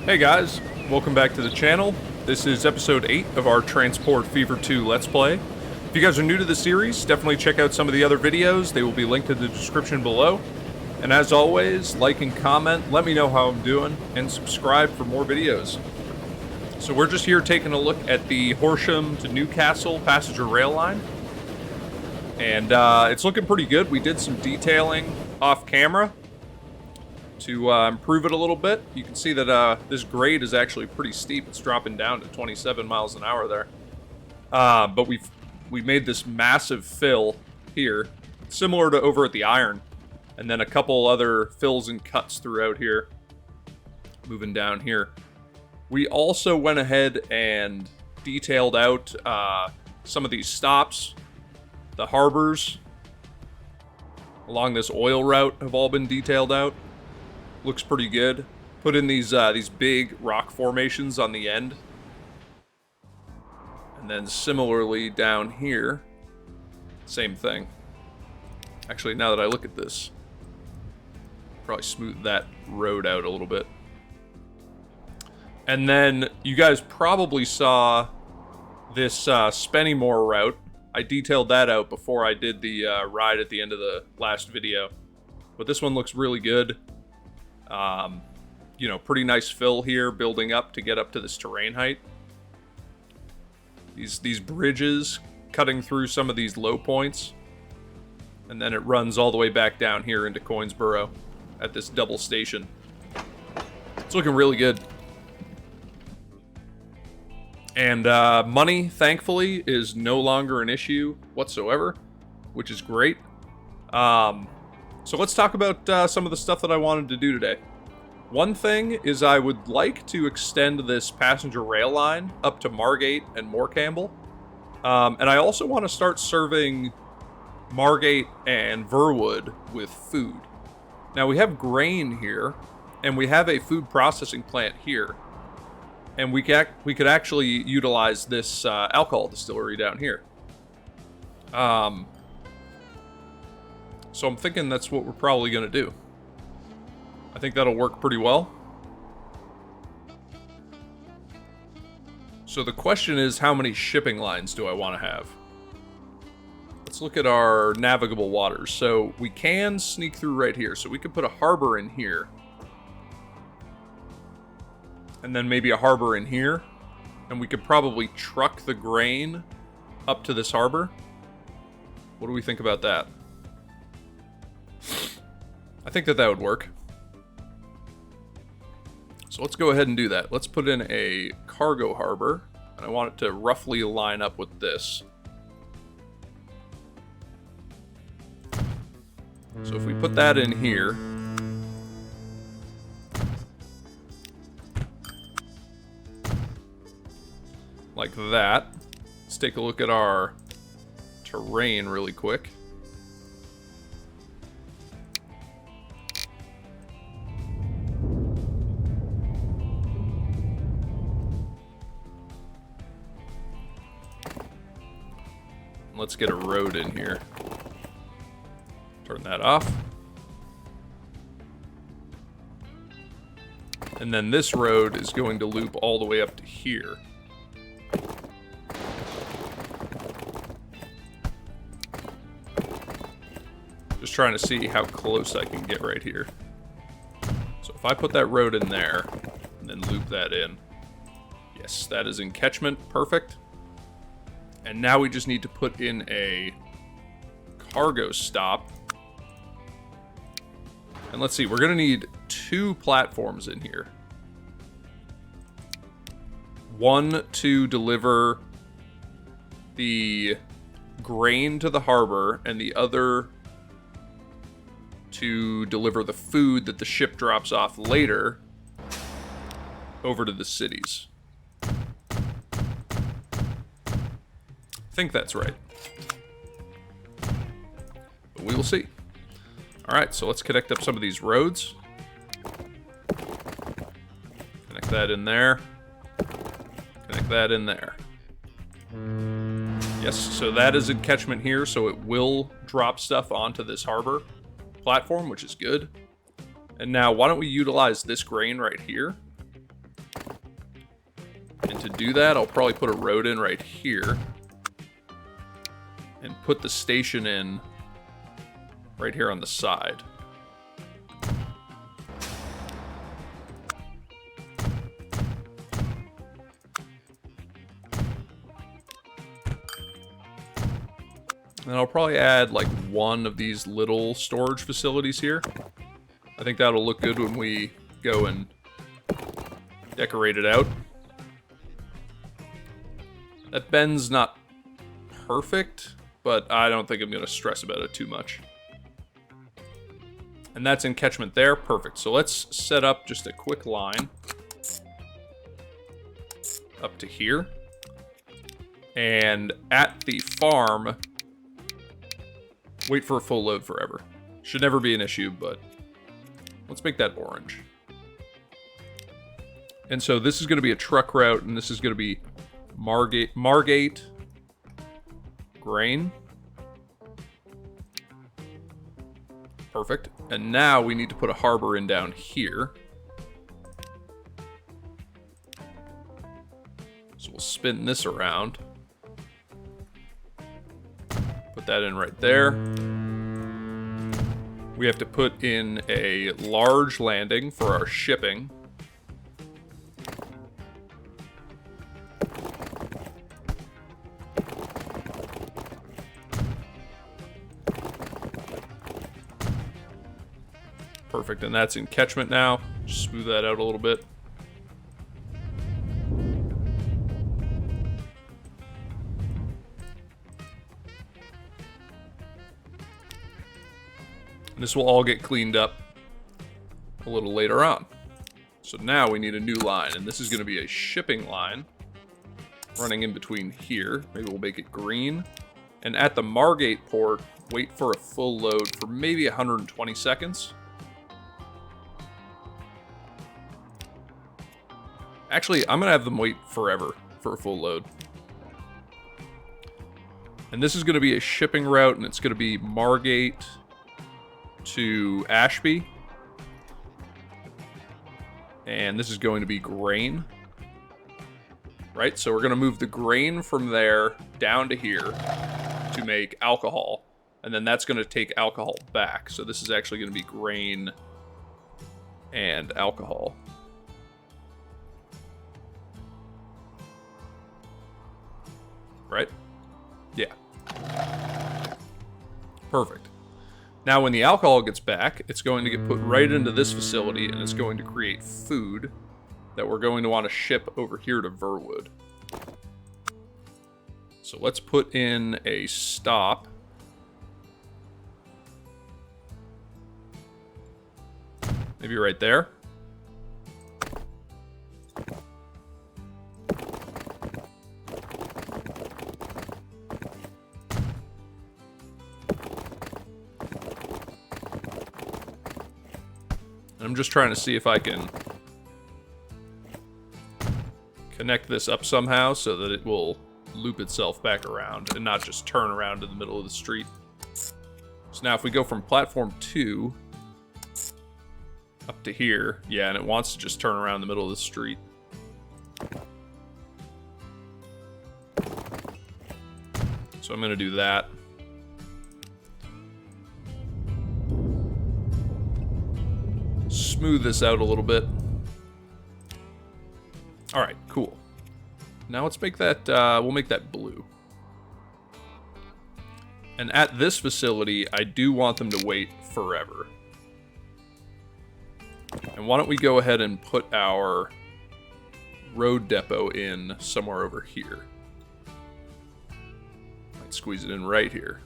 Hey guys, welcome back to the channel. This is episode 8 of our Transport Fever 2 Let's Play. If you guys are new to the series, definitely check out some of the other videos. They will be linked in the description below. And as always, like and comment, let me know how I'm doing, and subscribe for more videos. So we're just here taking a look at the Horsham to Newcastle passenger rail line. And it's looking pretty good. We did some detailing off camera to improve it a little bit. You can see that this grade is actually pretty steep. It's dropping down to 27 miles an hour there. But we made this massive fill here, similar to over at the Iron, and then a couple other fills and cuts throughout here, moving down here. We also went ahead and detailed out some of these stops. The harbors along this oil route have all been detailed out. Looks pretty good. Put in these big rock formations on the end. And then similarly down here, same thing. Actually, now that I look at this, probably smooth that road out a little bit. And then you guys probably saw this Spennymoor route. I detailed that out before I did the ride at the end of the last video. But this one looks really good. You know, pretty nice fill here, building up to get up to this terrain height. These bridges cutting through some of these low points. And then it runs all the way back down here into Coinsborough at this double station. It's looking really good. And money, thankfully, is no longer an issue whatsoever, which is great. So let's talk about some of the stuff that I wanted to do today. One thing is I would like to extend this passenger rail line up to Margate and Morecambe. And I also want to start serving Margate and Verwood with food. Now we have grain here, and we have a food processing plant here. And we could actually utilize this alcohol distillery down here. So I'm thinking that's what we're probably going to do. I think that'll work pretty well. So the question is, how many shipping lines do I want to have? Let's look at our navigable waters. So we can sneak through right here. So we could put a harbor in here. And then maybe a harbor in here. And we could probably truck the grain up to this harbor. What do we think about that? I think that would work. So let's go ahead and do that. Let's put in a cargo harbor. And I want it to roughly line up with this. So if we put that in here, like that. Let's take a look at our terrain really quick. Let's get a road in here. Turn that off. And then this road is going to loop all the way up to here. Just trying to see how close I can get right here. So if I put that road in there, and then loop that in. Yes, that is in catchment. Perfect. And now we just need to put in a cargo stop. And let's see, we're going to need 2 platforms in here. One to deliver the grain to the harbor, and the other to deliver the food that the ship drops off later over to the cities. I think that's right. But we will see. Alright, so let's connect up some of these roads. Connect that in there. Connect that in there. Yes, so that is in catchment here, so it will drop stuff onto this harbor platform, which is good. And now, why don't we utilize this grain right here And to do that, I'll probably put a road in right here. And put the station in right here on the side. And I'll probably add like one of these little storage facilities here. I think that'll look good when we go and decorate it out. That bend's not perfect, but I don't think I'm going to stress about it too much. And that's in catchment there. Perfect. So let's set up just a quick line up to here. And at the farm, wait for a full load forever. Should never be an issue, but let's make that orange. And so this is going to be a truck route, and this is going to be Margate grain. Perfect. And now we need to put a harbor in down here. So we'll spin this around. Put that in right there. We have to put in a large landing for our shipping. Perfect, and that's in catchment now. Just smooth that out a little bit. And this will all get cleaned up a little later on. So now we need a new line, and this is going to be a shipping line running in between here. Maybe we'll make it green. And at the Margate port, wait for a full load for maybe 120 seconds. Actually, I'm going to have them wait forever for a full load. And this is going to be a shipping route, and it's going to be Margate to Ashby. And this is going to be grain. Right? So we're going to move the grain from there down to here to make alcohol. And then that's going to take alcohol back. So this is actually going to be grain and alcohol. Right? Yeah. Perfect. Now when the alcohol gets back, it's going to get put right into this facility, and it's going to create food that we're going to want to ship over here to Verwood. So let's put in a stop. Maybe right there. I'm just trying to see if I can connect this up somehow so that it will loop itself back around and not just turn around in the middle of the street. So now if we go from platform 2 up to here, yeah, and it wants to just turn around in the middle of the street. So I'm going to do that. Smooth this out a little bit. Alright, cool. Now let's make that, we'll make that blue. And at this facility, I do want them to wait forever. And why don't we go ahead and put our road depot in somewhere over here. Might squeeze it in right here.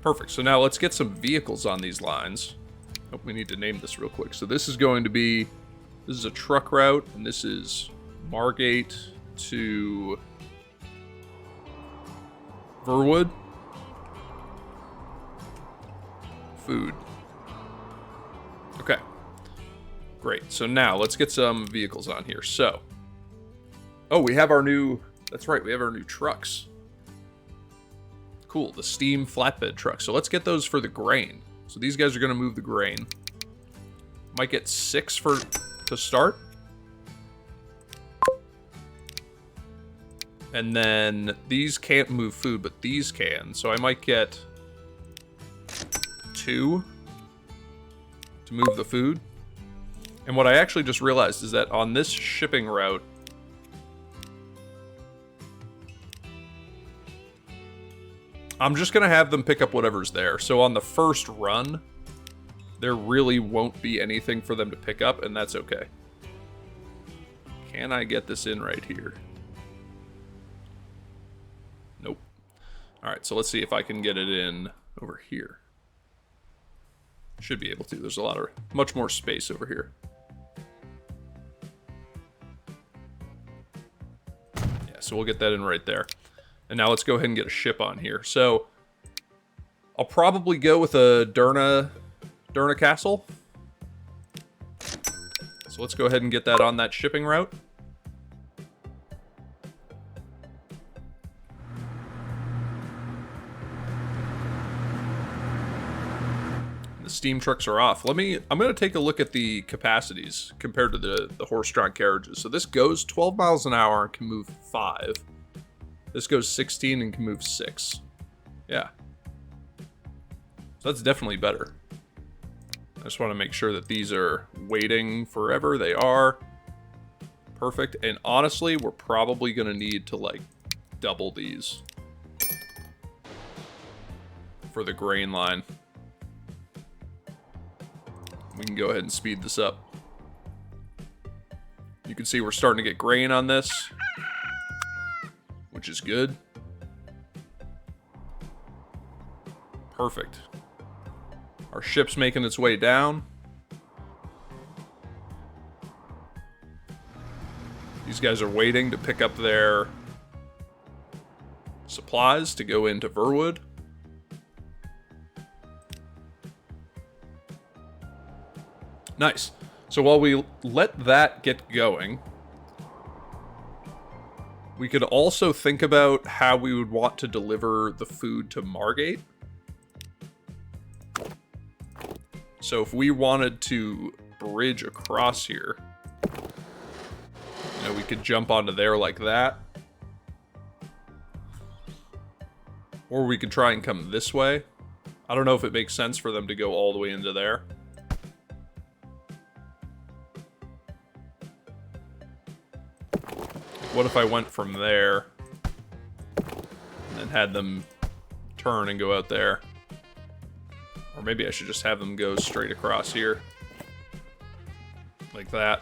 Perfect. So now let's get some vehicles on these lines. Oh, we need to name this real quick. So this is going to be, this is a truck route, and this is Margate to Verwood. Food. Okay. Great. So now let's get some vehicles on here. So, oh, we have our new, that's right, we have our new trucks. Cool, the steam flatbed truck. So let's get those for the grain. So these guys are going to move the grain. Might get 6 to start. And then these can't move food, but these can. So I might get 2 to move the food. And what I actually just realized is that on this shipping route, I'm just going to have them pick up whatever's there. So on the first run, there really won't be anything for them to pick up, and that's okay. Can I get this in right here? Nope. Alright, so let's see if I can get it in over here. Should be able to. There's much more space over here. Yeah, so we'll get that in right there. And now let's go ahead and get a ship on here. So I'll probably go with a Derna Castle. So let's go ahead and get that on that shipping route. The steam trucks are off. I'm going to take a look at the capacities compared to the horse-drawn carriages. So this goes 12 miles an hour and can move 5. This goes 16 and can move 6. Yeah. So that's definitely better. I just want to make sure that these are waiting forever. They are. Perfect. And honestly, we're probably going to need to, like, double these for the grain line. We can go ahead and speed this up. You can see we're starting to get grain on this, which is good. Perfect. Our ship's making its way down. These guys are waiting to pick up their supplies to go into Verwood. Nice. So while we let that get going, we could also think about how we would want to deliver the food to Margate. So if we wanted to bridge across here, we could jump onto there like that. Or we could try and come this way. I don't know if it makes sense for them to go all the way into there. What if I went from there and then had them turn and go out there? Or maybe I should just have them go straight across here. Like that.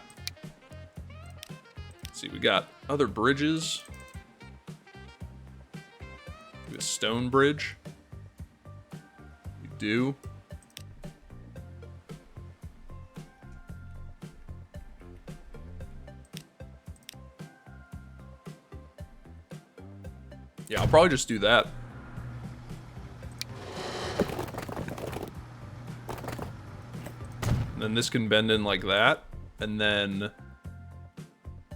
Let's see, we got other bridges. We have a stone bridge. We do. Yeah, I'll probably just do that. And then this can bend in like that. And then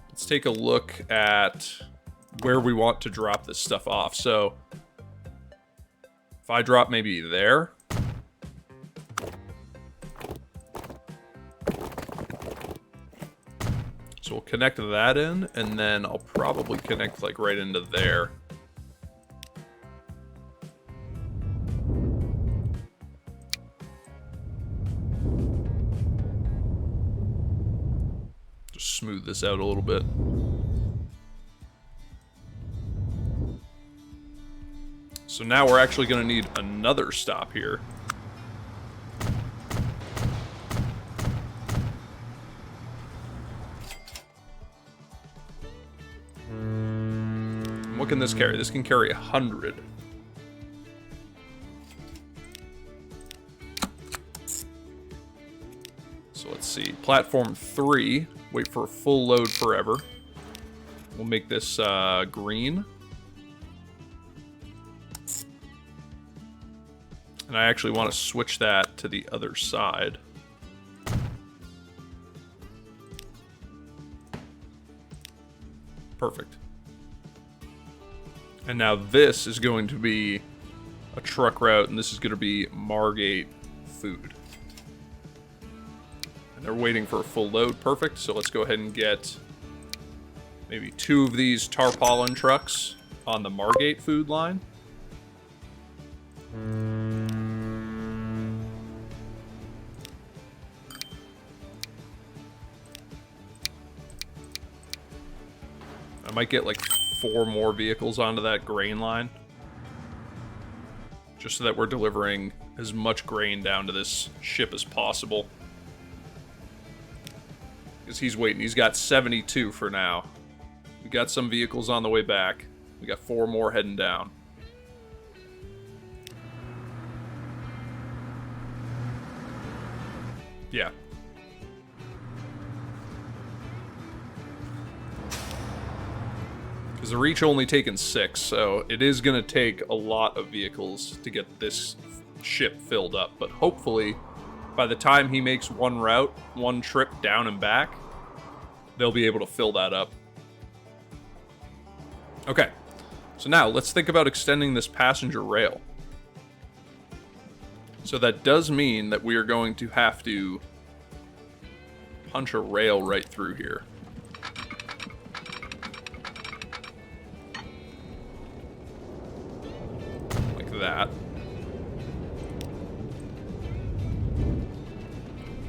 let's take a look at where we want to drop this stuff off. So if I drop maybe there. So we'll connect that in, and then I'll probably connect like right into there. Smooth this out a little bit. So now we're actually going to need another stop here. What can this carry? This can carry 100. So let's see. Platform 3. Wait for a full load forever. We'll make this green. And I actually want to switch that to the other side. Perfect. And now this is going to be a truck route, and this is going to be Margate food. And They're waiting for a full load. Perfect. So let's go ahead and get maybe 2 of these tarpaulin trucks on the Margate food line. I might get like 4 more vehicles onto that grain line. Just so that we're delivering as much grain down to this ship as possible. Because he's waiting. He's got 72 for now. We got some vehicles on the way back. We got 4 more heading down. Yeah. Because the Reach only taken 6, so it is going to take a lot of vehicles to get this ship filled up. But hopefully, by the time he makes one route, one trip down and back, they'll be able to fill that up. Okay, so now let's think about extending this passenger rail. So that does mean that we are going to have to punch a rail right through here. Like that.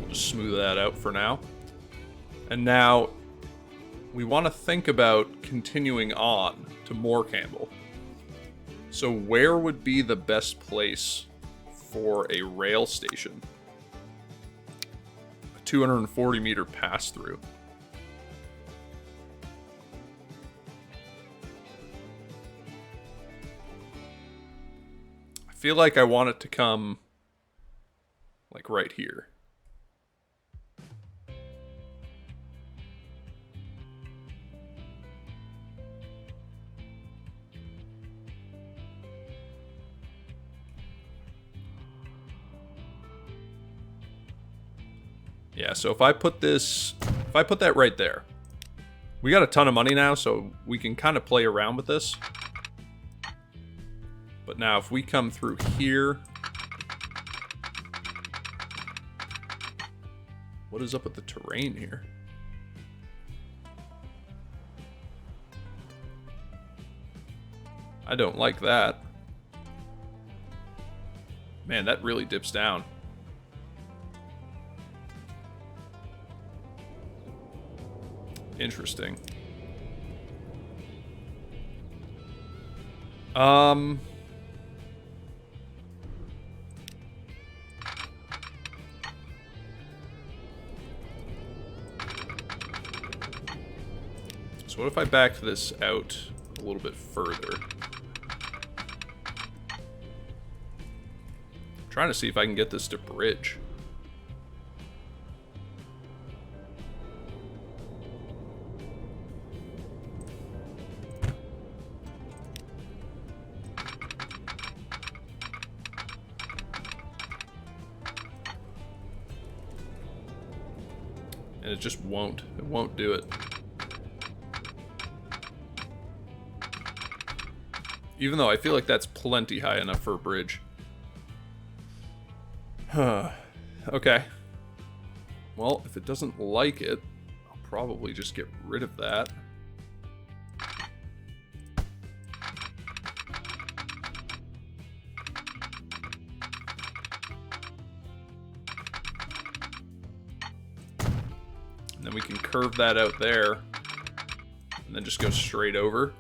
We'll just smooth that out for now. And now we want to think about continuing on to Morecamble. So where would be the best place for a rail station? A 240 meter pass through. I feel like I want it to come like right here. Yeah, so if I put that right there, we got a ton of money now, so we can kind of play around with this. But now if we come through here, what is up with the terrain here? I don't like that. Man, that really dips down. Interesting. So what if I back this out a little bit further? I'm trying to see if I can get this to bridge. And it just won't. It won't do it. Even though I feel like that's plenty high enough for a bridge. Okay. Well, if it doesn't like it, I'll probably just get rid of that. And then we can curve that out there. And then just go straight over.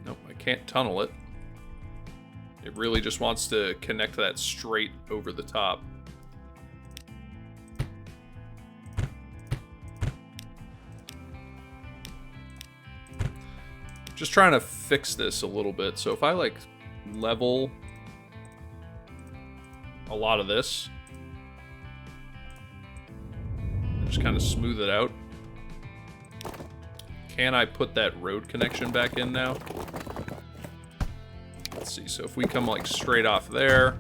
Nope, I can't tunnel it. It really just wants to connect that straight over the top. Just trying to fix this a little bit. So if I like level a lot of this, just kind of smooth it out. Can I put that road connection back in now? Let's see. So if we come like straight off there,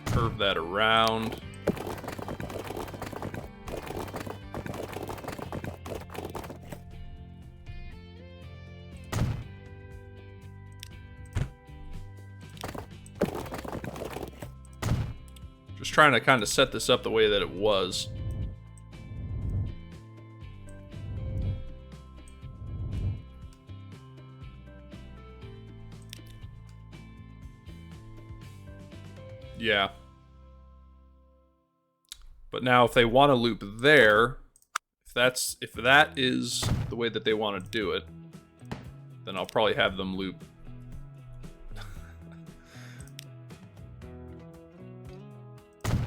curve that around. just trying to kind of set this up the way that it was. Yeah. But now if they want to loop there, if that is the way that they want to do it, then I'll probably have them loop.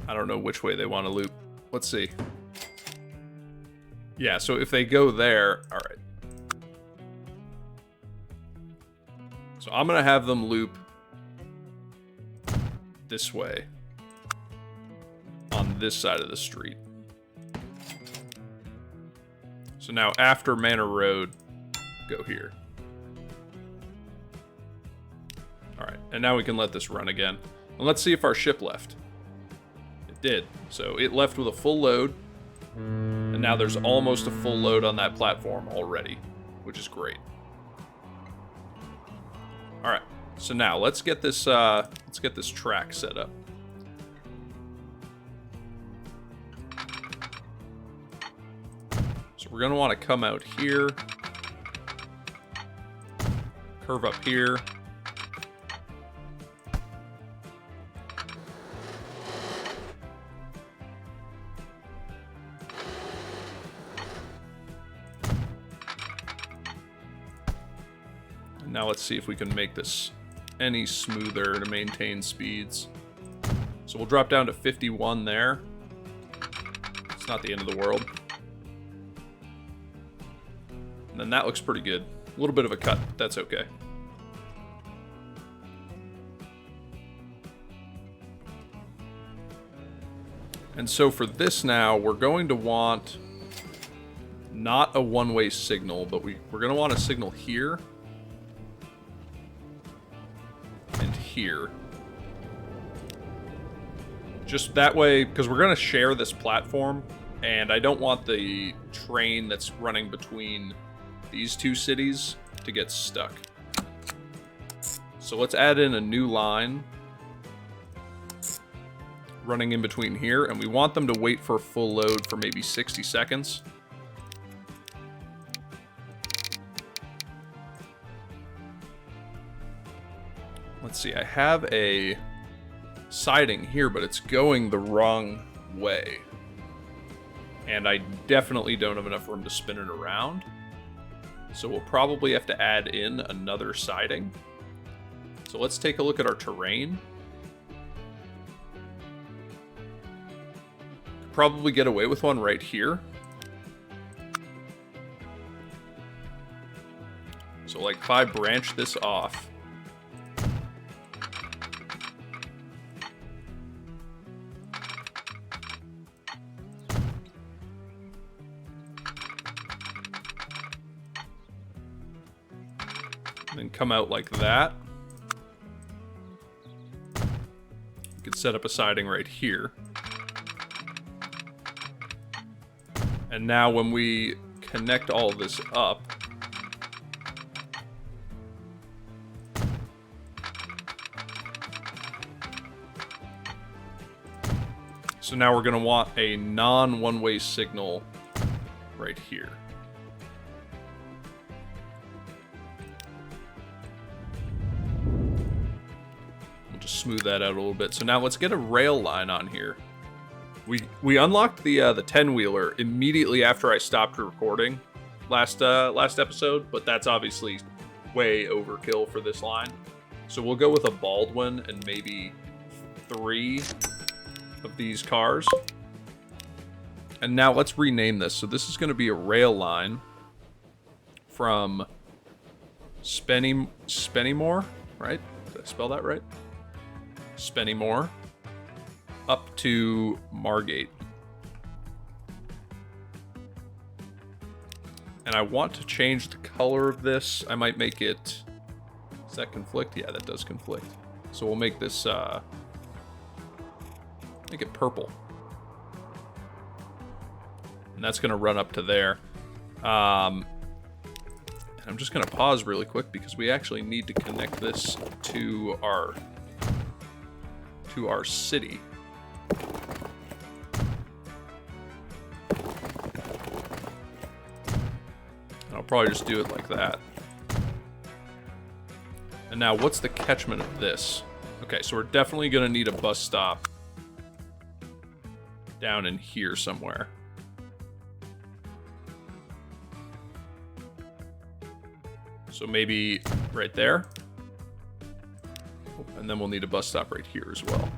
I don't know which way they want to loop. Let's see. Yeah, so if they go there, all right. So I'm going to have them loop this way on this side of the street. So now after Manor Road, go here. All right, and now we can let this run again. And let's see if our ship left. It did. So it left with a full load. And now there's almost a full load on that platform already, which is great. All right, so now let's get this track set up. So we're gonna want to come out here, curve up here. And now let's see if we can make this any smoother to maintain speeds. So we'll drop down to 51 there. It's not the end of the world. And then that looks pretty good. A little bit of a cut, but that's okay. And so for this now, we're going to want not a one-way signal, but we're going to want a signal here and here. Just that way, because we're going to share this platform, and I don't want the train that's running between these two cities to get stuck. So let's add in a new line running in between here, and we want them to wait for a full load for maybe 60 seconds. Let's see, I have a siding here, but it's going the wrong way. And I definitely don't have enough room to spin it around. So we'll probably have to add in another siding. So let's take a look at our terrain. Probably get away with one right here. So like if I branch this off, and then come out like that, you could set up a siding right here. And now when we connect all of this up, so now we're going to want a non-one-way signal right here. We'll just smooth that out a little bit. So now let's get a rail line on here. We unlocked the 10-wheeler immediately after I stopped recording last episode, but that's obviously way overkill for this line. So we'll go with a Baldwin and maybe 3 of these cars. And now let's rename this. So this is going to be a rail line from Spennymoor, right? Did I spell that right? Spennymoor. Up to Margate. And I want to change the color of this. I might make it... Does that conflict? Yeah, that does conflict. So we'll make this... make it purple. And that's going to run up to there. And I'm just going to pause really quick because we actually need to connect this to our city. probably just do it like that. And now, what's the catchment of this? Okay, so we're definitely going to need a bus stop down in here somewhere. So maybe right there. And then we'll need a bus stop right here as well.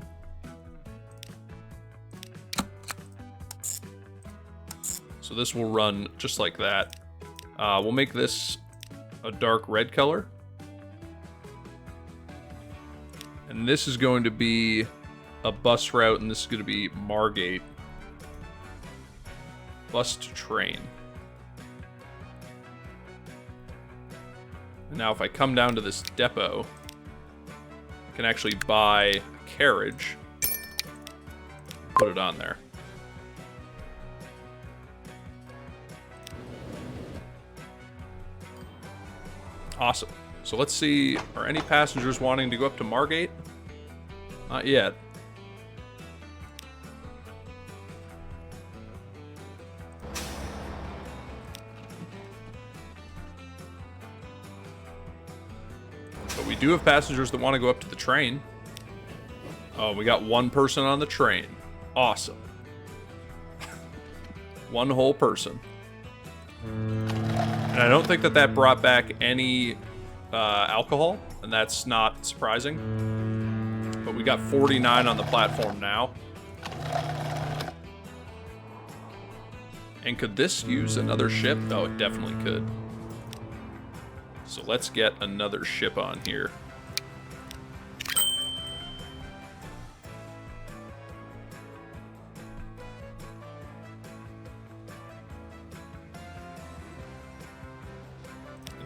So this will run just like that. We'll make this a dark red color. And this is going to be a bus route, and this is going to be Margate. Bus to train. And now if I come down to this depot, I can actually buy a carriage, put it on there. Awesome. So let's see, are any passengers wanting to go up to Margate? Not yet. But we do have passengers that want to go up to the train. Oh, we got one person on the train. Awesome. One whole person. And I don't think that that brought back any alcohol, and that's not surprising. But we got 49 on the platform now. And could this use another ship? Oh, it definitely could. So let's get another ship on here.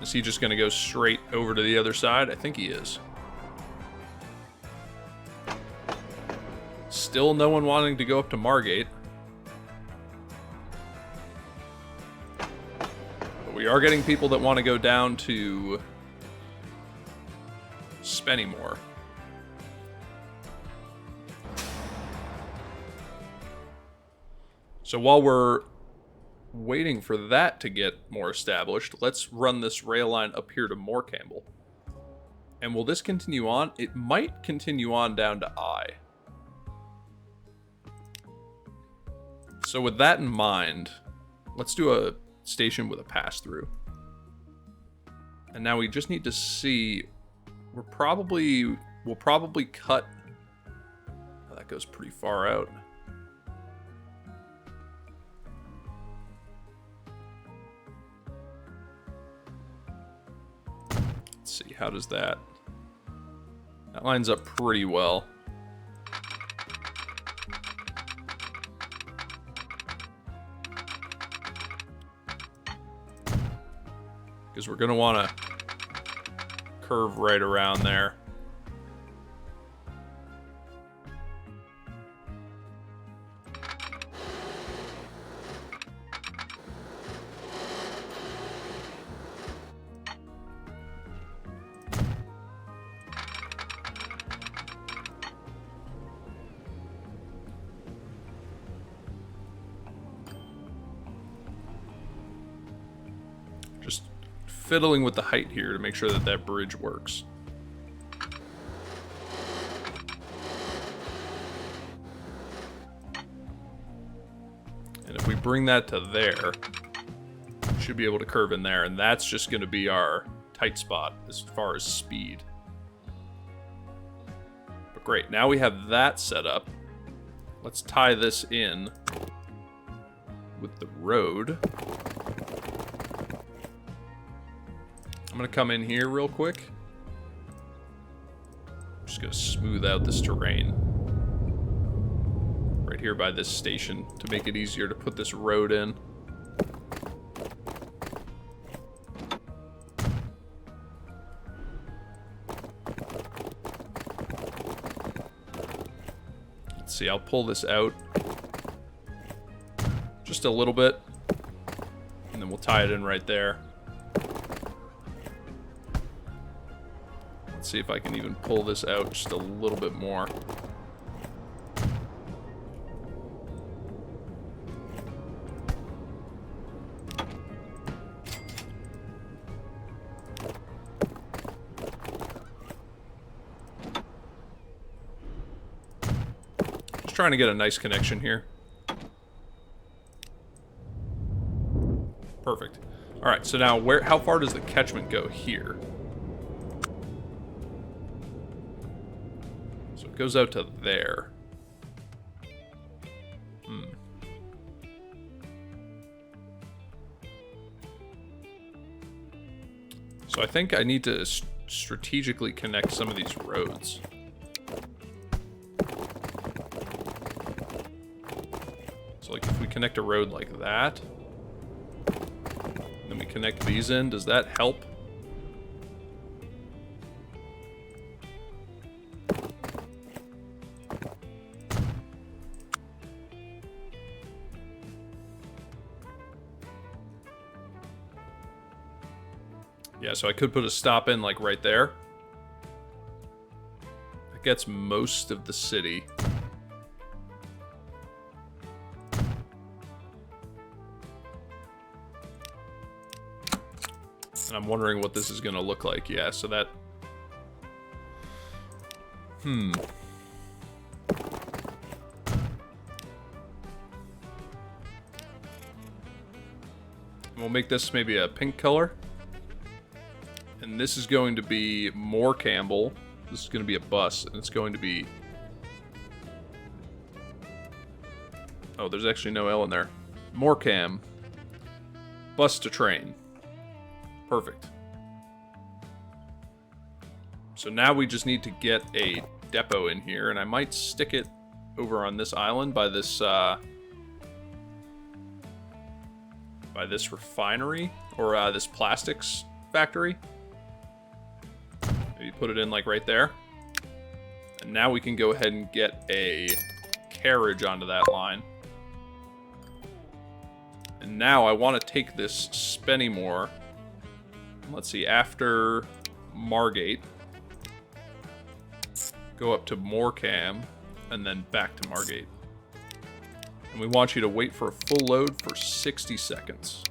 Is he just going to go straight over to the other side? I think he is. Still no one wanting to go up to Margate. But we are getting people that want to go down to Spennymoor. So while we're waiting for that to get more established, let's run this rail line up here to Moorcampbell. And will this continue on? It might continue on down to I. So with that in mind, let's do a station with a pass-through. And now we just need to see, we'll probably cut, oh, that goes pretty far out. Let's see, how does that? That lines up pretty well. Because we're going to want to curve right around there. Just fiddling with the height here to make sure that that bridge works. And if we bring that to there, we should be able to curve in there, and that's just going to be our tight spot as far as speed. But great, now we have that set up. Let's tie this in with the road. I'm going to come in here real quick. I'm just going to smooth out this terrain. Right here by this station to make it easier to put this road in. Let's see, I'll pull this out just a little bit. And then we'll tie it in right there. See if I can even pull this out just a little bit more. Just trying to get a nice connection here. Perfect. Alright, so now how far does the catchment go here? So it goes out to there. So I think I need to strategically connect some of these roads. So like if we connect a road like that, then we connect these in, does that help? Yeah, so I could put a stop in like right there. That gets most of the city. And I'm wondering what this is going to look like. Yeah, so that... We'll make this maybe a pink color. And this is going to be more Campbell. This is going to be a bus, and it's going to be... Oh, there's actually no L in there. More Cam. Bus to train. Perfect. So now we just need to get a depot in here, and I might stick it over on this island by this refinery, or this plastics factory. Maybe put it in like right there. And now we can go ahead and get a carriage onto that line. And now I want to take this Spennymoor, let's see, after Margate, go up to Morecam, and then back to Margate. And we want you to wait for a full load for 60 seconds.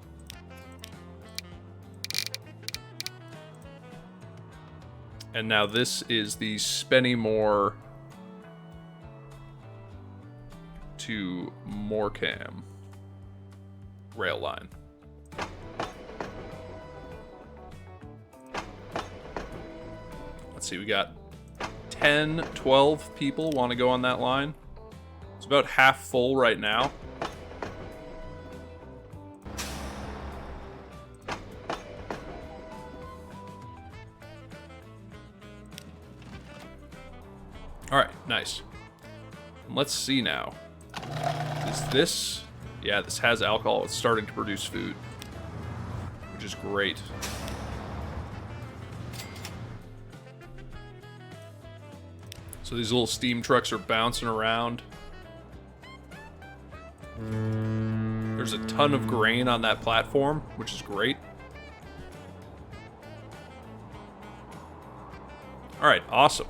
And now this is the Spennymoor to Morecam rail line. Let's see, we got 10, 12 people want to go on that line. It's about half full right now. Alright, nice. Let's see now. Is this... Yeah, this has alcohol. It's starting to produce food, which is great. So these little steam trucks are bouncing around. There's a ton of grain on that platform, which is great. Alright, awesome.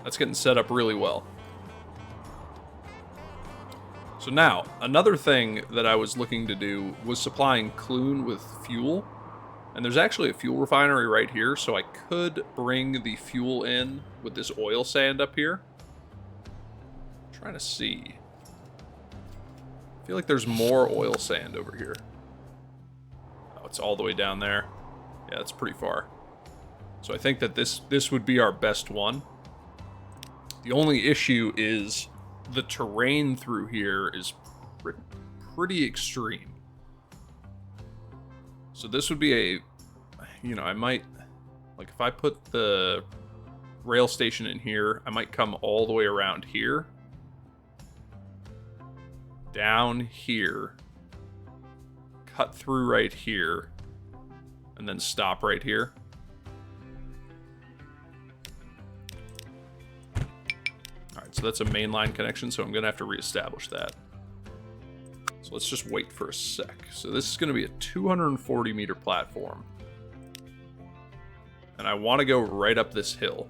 That's getting set up really well. So now, another thing that I was looking to do was supplying Clun with fuel. And there's actually a fuel refinery right here, so I could bring the fuel in with this oil sand up here. I'm trying to see. I feel like there's more oil sand over here. Oh, it's all the way down there. Yeah, it's pretty far. So I think that this would be our best one. The only issue is the terrain through here is pretty extreme. So this would be a, you know, I might, like if I put the rail station in here, I might come all the way around here, down here, cut through right here, and then stop right here. So that's a mainline connection, so I'm going to have to reestablish that. So let's just wait for a sec. So this is going to be a 240 meter platform. And I want to go right up this hill.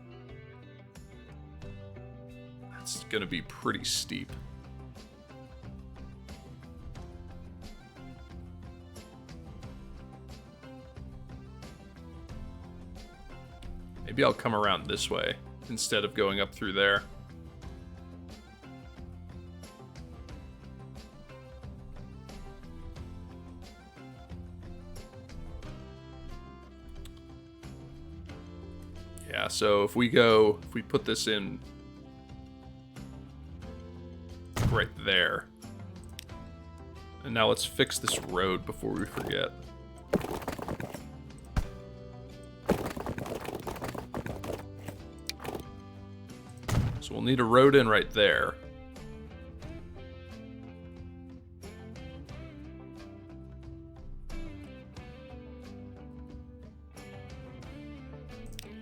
That's going to be pretty steep. Maybe I'll come around this way instead of going up through there. Yeah, so if we put this in right there. And now let's fix this road before we forget. So we'll need a road in right there.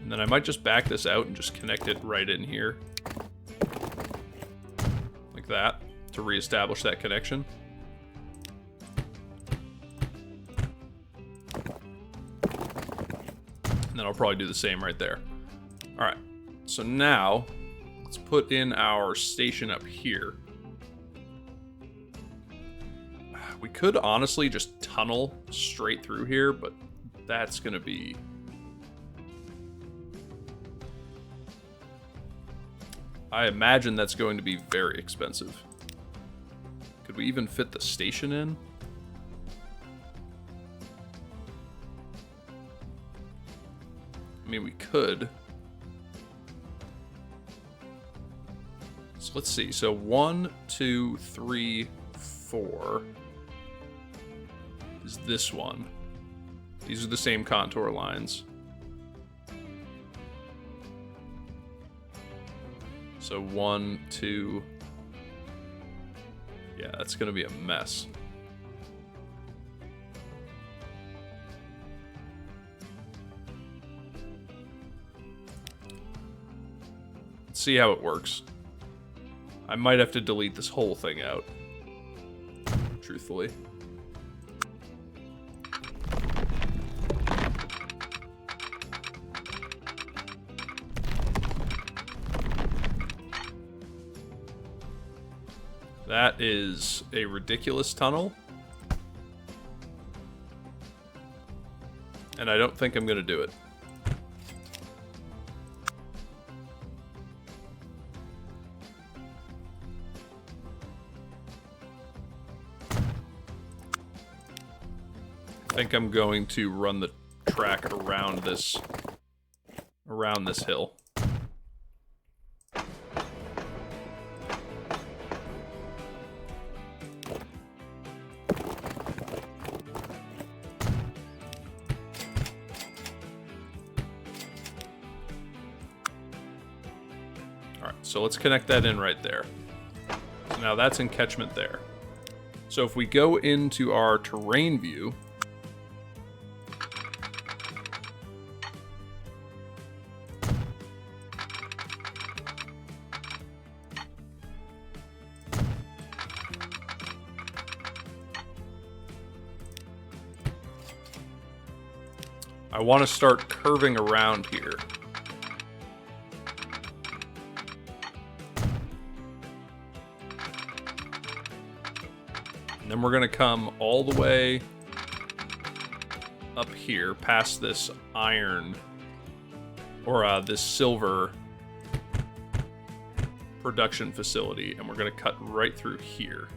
And then I might just back this out and just connect it right in here. Like that, to reestablish that connection. And then I'll probably do the same right there. Alright, so now let's put in our station up here. We could honestly just tunnel straight through here, but that's gonna be... I imagine that's going to be very expensive. Could we even fit the station in? I mean, we could. So let's see. So 1, 2, 3, 4 is this one. These are the same contour lines. So 1, 2. Yeah, that's gonna be a mess. Let's see how it works. I might have to delete this whole thing out, truthfully. That is a ridiculous tunnel. And I don't think I'm going to do it. I think I'm going to run the track around this hill. So let's connect that in right there. So now that's in catchment there. So if we go into our terrain view, I want to start curving around here. And then we're going to come all the way up here past this iron or this silver production facility, and we're going to cut right through here.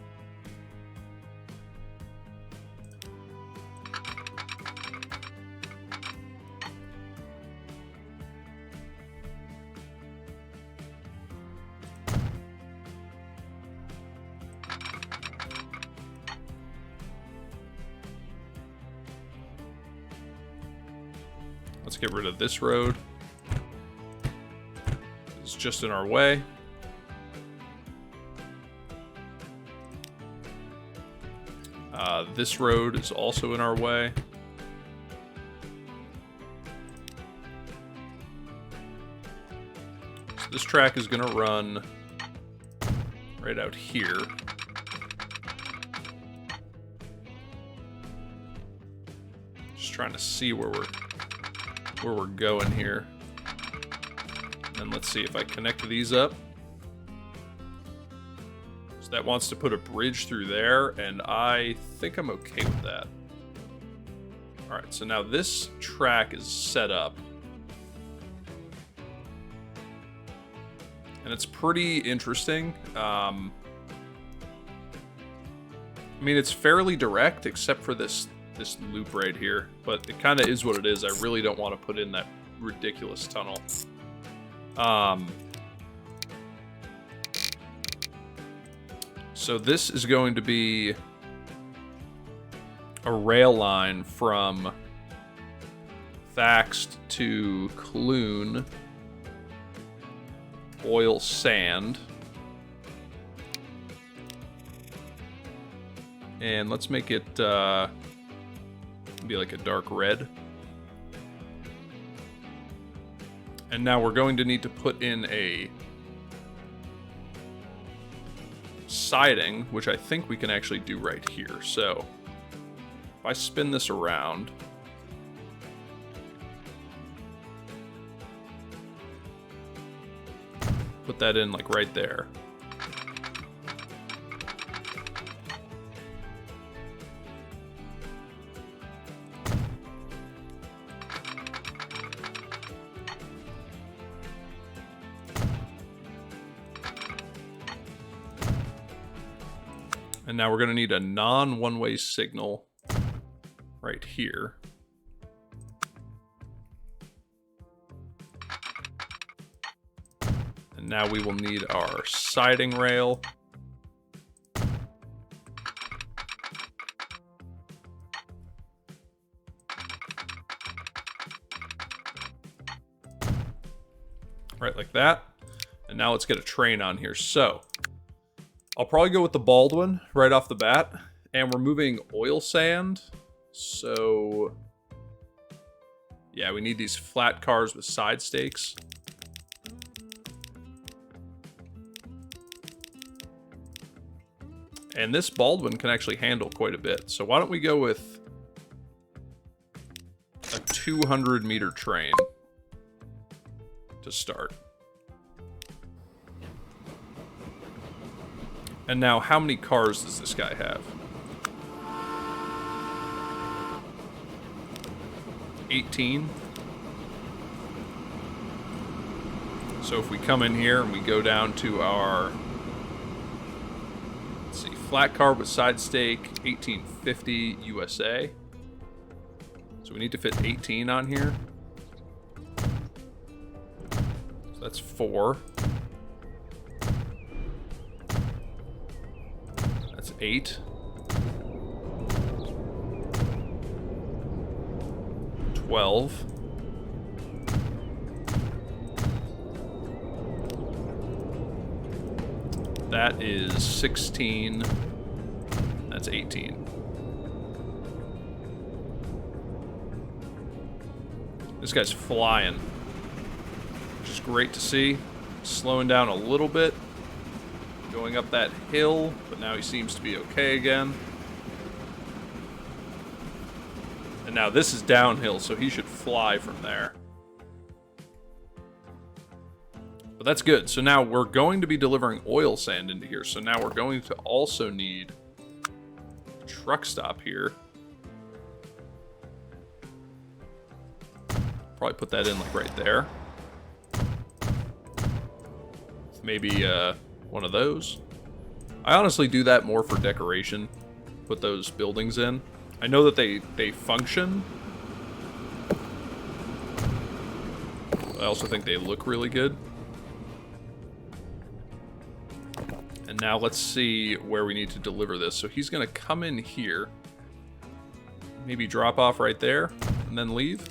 Let's get rid of this road. It's just in our way. This road is also in our way. So this track is going to run right out here. Just trying to see where we're going here. And let's see if I connect these up. So that wants to put a bridge through there, and I think I'm okay with that. Alright, so now this track is set up. And it's pretty interesting. I mean, it's fairly direct, except for this loop right here. But it kind of is what it is. I really don't want to put in that ridiculous tunnel. So this is going to be a rail line from Thaxt to Clun, oil sand. And let's make it be like a dark red. And now we're going to need to put in a siding, which I think we can actually do right here. So if I spin this around, put that in like right there. And now we're going to need a non-one-way signal right here. And now we will need our siding rail. Right like that. And now let's get a train on here. So I'll probably go with the Baldwin right off the bat. And we're moving oil sand. So yeah, we need these flat cars with side stakes. And this Baldwin can actually handle quite a bit. So why don't we go with a 200-meter train to start. And now, how many cars does this guy have? 18. So if we come in here and we go down to our, let's see, flat car with side stake, 1850 USA. So we need to fit 18 on here. So that's 4. 8. 12. That is 16. That's 18. This guy's flying, which is great to see. Slowing down a little bit. Going up that hill, but now he seems to be okay again. And now this is downhill, so he should fly from there. But that's good. So now we're going to be delivering oil sand into here. So now we're going to also need a truck stop here. Probably put that in like right there. Maybe one of those. I honestly do that more for decoration. Put those buildings in. I know that they function. I also think they look really good. And now let's see where we need to deliver this. So he's going to come in here. Maybe drop off right there and then leave.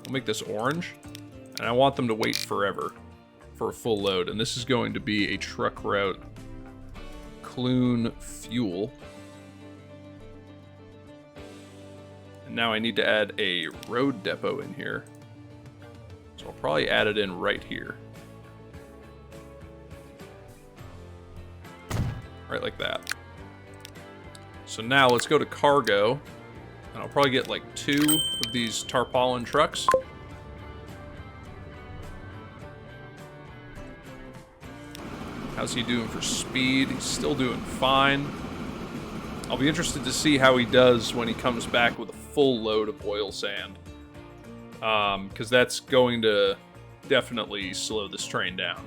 I'll make this orange. And I want them to wait forever for a full load. And this is going to be a truck route Clun fuel. And now I need to add a road depot in here. So I'll probably add it in right here. Right like that. So now let's go to cargo. And I'll probably get like 2 of these tarpaulin trucks. How's he doing for speed? He's still doing fine. I'll be interested to see how he does when he comes back with a full load of oil sand. Because that's going to definitely slow this train down.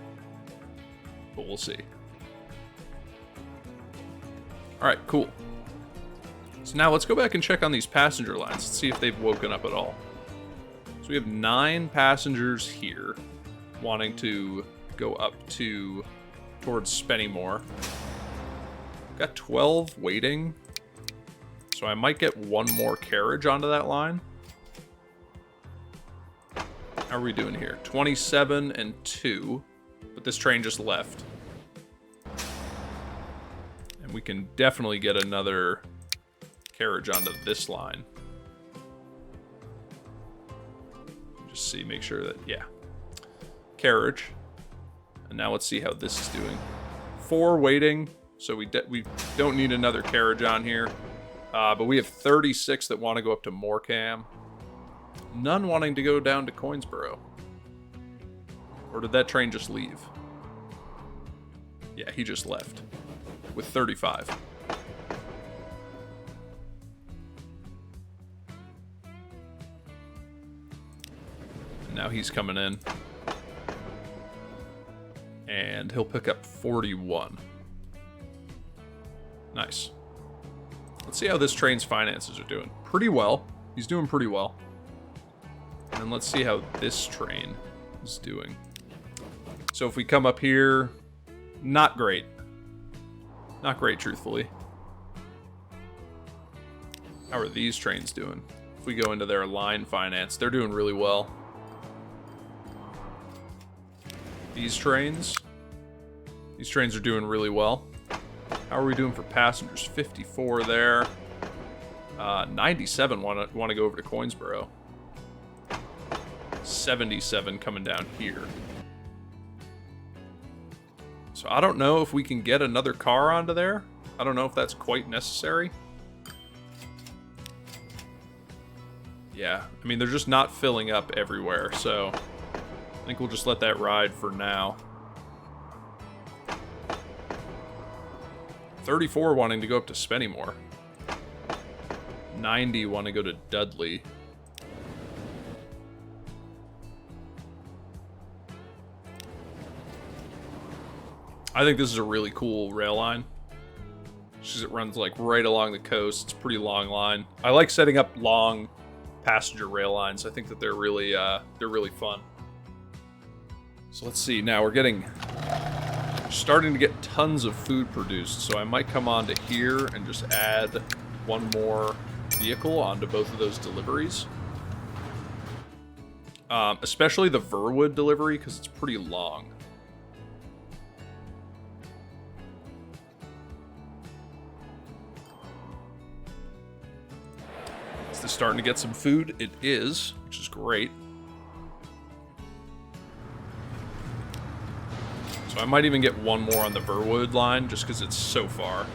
But we'll see. Alright, cool. So now let's go back and check on these passenger lines. Let's see if they've woken up at all. So we have 9 passengers here wanting to go up towards Spennymoor. Got 12 waiting. So I might get one more carriage onto that line. How are we doing here? 27 and 2. But this train just left. And we can definitely get another carriage onto this line. Just see, make sure that, yeah. Carriage. And now let's see how this is doing. 4 waiting, so we don't need another carriage on here. But we have 36 that want to go up to Morecambe. None wanting to go down to Coinsborough. Or did that train just leave? Yeah, he just left. With 35. Now he's coming in. And he'll pick up 41. Nice. Let's see how this train's finances are doing. Pretty well. He's doing pretty well. And let's see how this train is doing. So if we come up here, not great. Not great, truthfully. How are these trains doing? If we go into their line finance, they're doing really well. These trains are doing really well. How are we doing for passengers? 54 there. 97 want to go over to Coinsborough. 77 coming down here. So I don't know if we can get another car onto there. I don't know if that's quite necessary. Yeah, I mean, they're just not filling up everywhere, so I think we'll just let that ride for now. 34 wanting to go up to Spennymoor. 90 want to go to Dudley. I think this is a really cool rail line. Just 'cause it runs like right along the coast. It's a pretty long line. I like setting up long passenger rail lines. I think that they're really fun. So let's see. Now we're starting to get tons of food produced. So I might come onto here and just add one more vehicle onto both of those deliveries. Especially the Verwood delivery because it's pretty long. Is this starting to get some food? It is, which is great. So I might even get one more on the Verwood line just because it's so far.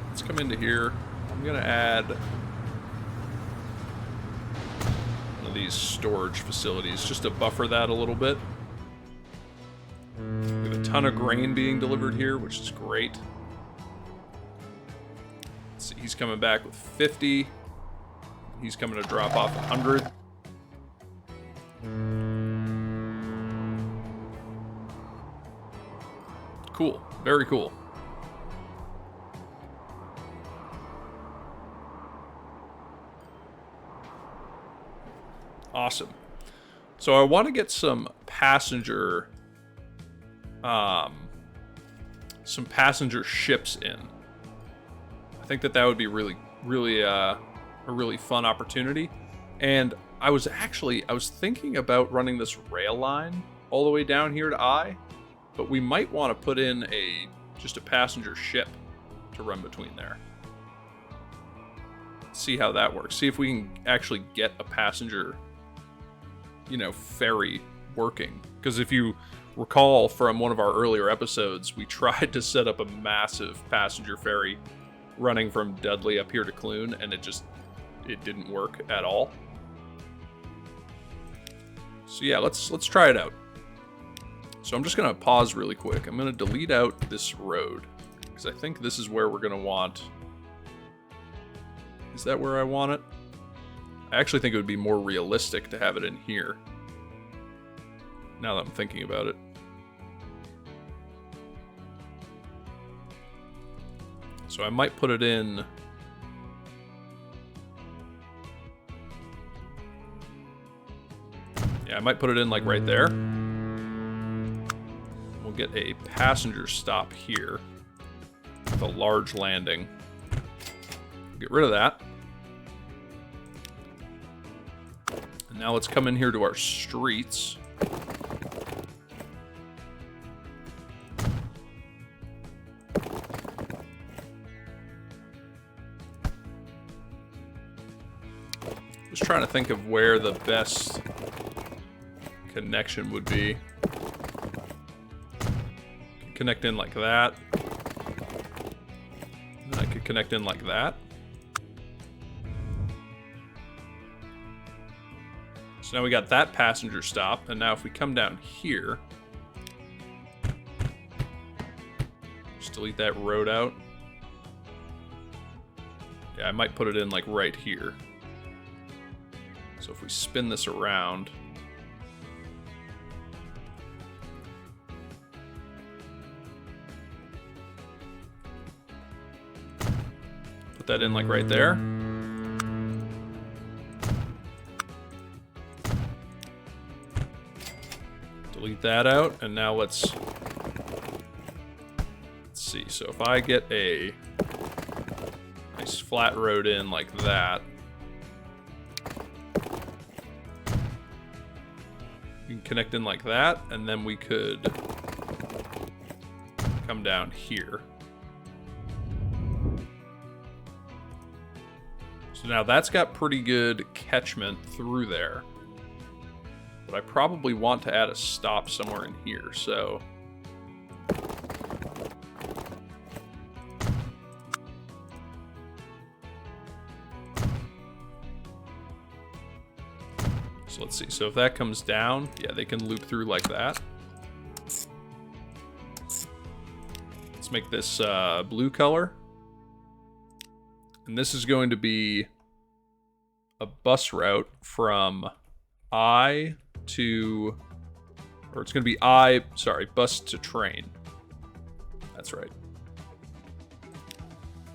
Let's come into here. I'm going to add one of these storage facilities just to buffer that a little bit. We have a ton of grain being delivered here, which is great. Let's see, he's coming back with 50. He's coming to drop off 100. Cool. Very cool. Awesome. So I want to get some passenger ships in. I think that would be really a really fun opportunity. And I was thinking about running this rail line all the way down here to I, but we might want to put in just a passenger ship to run between there. See how that works. See if we can actually get a passenger, ferry working. Because if you recall from one of our earlier episodes, we tried to set up a massive passenger ferry running from Dudley up here to Clun, and it didn't work at all. So yeah, let's try it out. So I'm just gonna pause really quick. I'm gonna delete out this road because I think this is where we're gonna want. Is that where I want it? I actually think it would be more realistic to have it in here. now that I'm thinking about it. So I might put it in... Yeah, I might put it in like right there. We'll get a passenger stop here with a large landing. Get rid of that. And now let's come in here to our streets. Just trying to think of where the best connection would be. Connect in like that. And I could connect in like that. So now we got that passenger stop, and now if we come down here, just delete that road out. Yeah, I might put it in like right here. So if we spin this around, put that in like right there. Delete that out, and now let's see. So if I get a nice flat road in like that, we can connect in like that, and then we could come down here. So now that's got pretty good catchment through there. But I probably want to add a stop somewhere in here, so... So let's see. So if that comes down, yeah, they can loop through like that. Let's make this blue color. And this is going to be a bus route from I to, or it's going to be bus to train. That's right.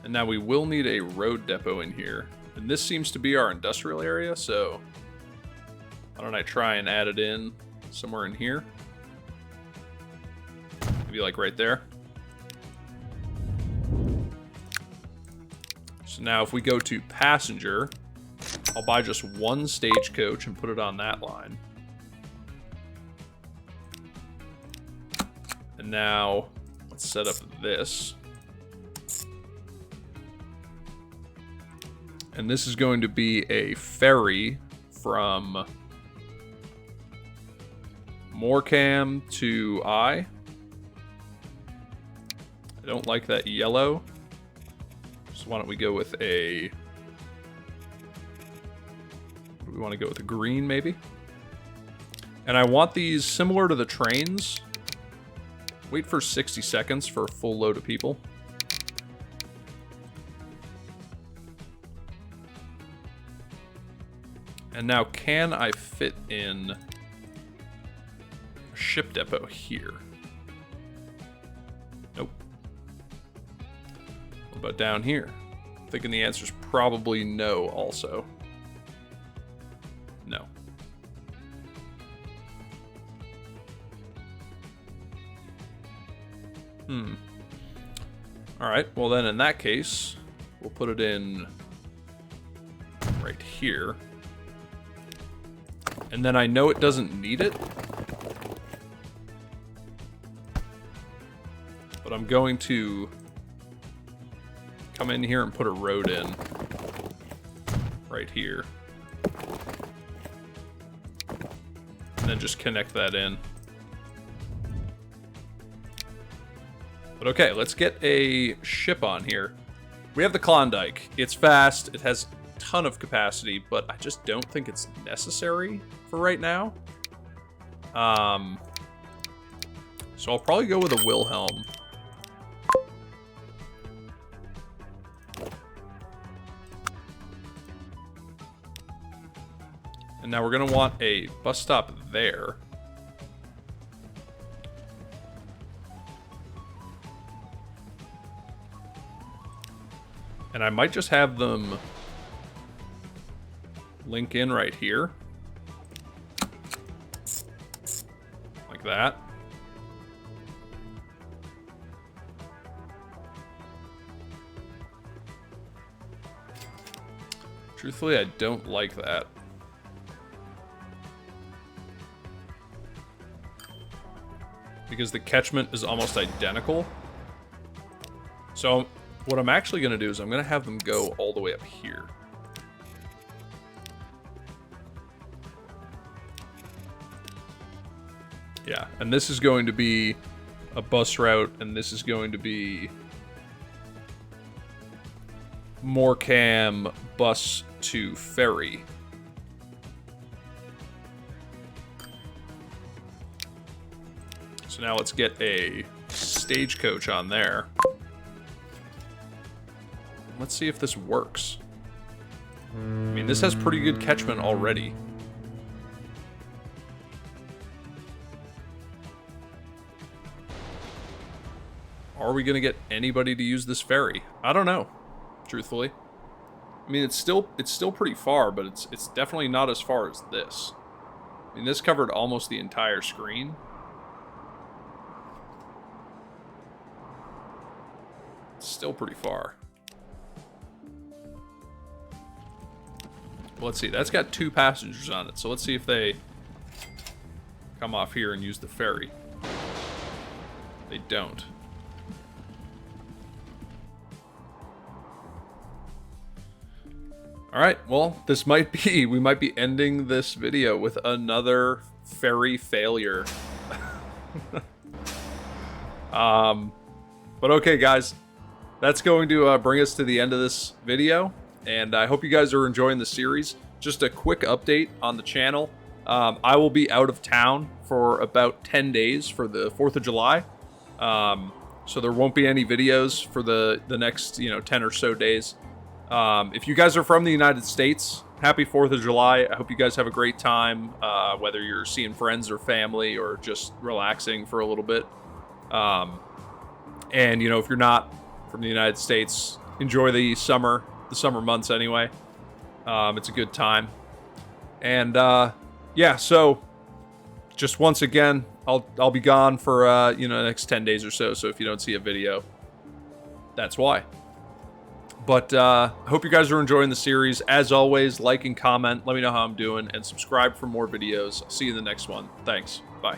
And now we will need a road depot in here. And this seems to be our industrial area, so why don't I try and add it in somewhere in here? Maybe like right there. So now if we go to passenger, I'll buy just one stagecoach and put it on that line. And now let's set up this. And this is going to be a ferry from Morecambe to I don't like that yellow. So why don't we go with a... We want to go with a green, maybe. And I want these similar to the trains. Wait for 60 seconds for a full load of people. And now, can I fit in a ship depot here? Nope. What about down here? I'm thinking the answer is probably no also. No. Alright, well then in that case, we'll put it in right here. And then I know it doesn't need it. But I'm going to come in here and put a road in right here. And then just connect that in. But okay, let's get a ship on here. We have the Klondike. It's fast, it has a ton of capacity, but I just don't think it's necessary for right now. So I'll probably go with a Wilhelm. And now we're gonna want a bus stop there. And I might just have them link in right here. Like that. Truthfully, I don't like that. Because the catchment is almost identical. So what I'm actually going to do is I'm going to have them go all the way up here. Yeah, and this is going to be a bus route, and this is going to be Morecambe bus to Ferry. So now let's get a stagecoach on there. Let's see if this works. I mean, this has pretty good catchment already. Are we going to get anybody to use this ferry? I don't know, truthfully. I mean, it's still pretty far, but it's definitely not as far as this. I mean, this covered almost the entire screen. It's still pretty far. Well, let's see. That's got 2 passengers on it, so let's see if they come off here and use the ferry. They don't. Alright, well, this might be, we might be ending this video with another ferry failure. But okay, guys, that's going to bring us to the end of this video, and I hope you guys are enjoying the series. Just a quick update on the channel. I will be out of town for about 10 days for the 4th of July, so there won't be any videos for the next, 10 or so days. If you guys are from the United States, happy 4th of July. I hope you guys have a great time, whether you're seeing friends or family or just relaxing for a little bit. And, if you're not from the United States, enjoy the summer months anyway. It's a good time. And, yeah, so just once again, I'll be gone for, the next 10 days or so. So if you don't see a video, that's why. But I hope you guys are enjoying the series. As always, like and comment. Let me know how I'm doing. And subscribe for more videos. I'll see you in the next one. Thanks. Bye.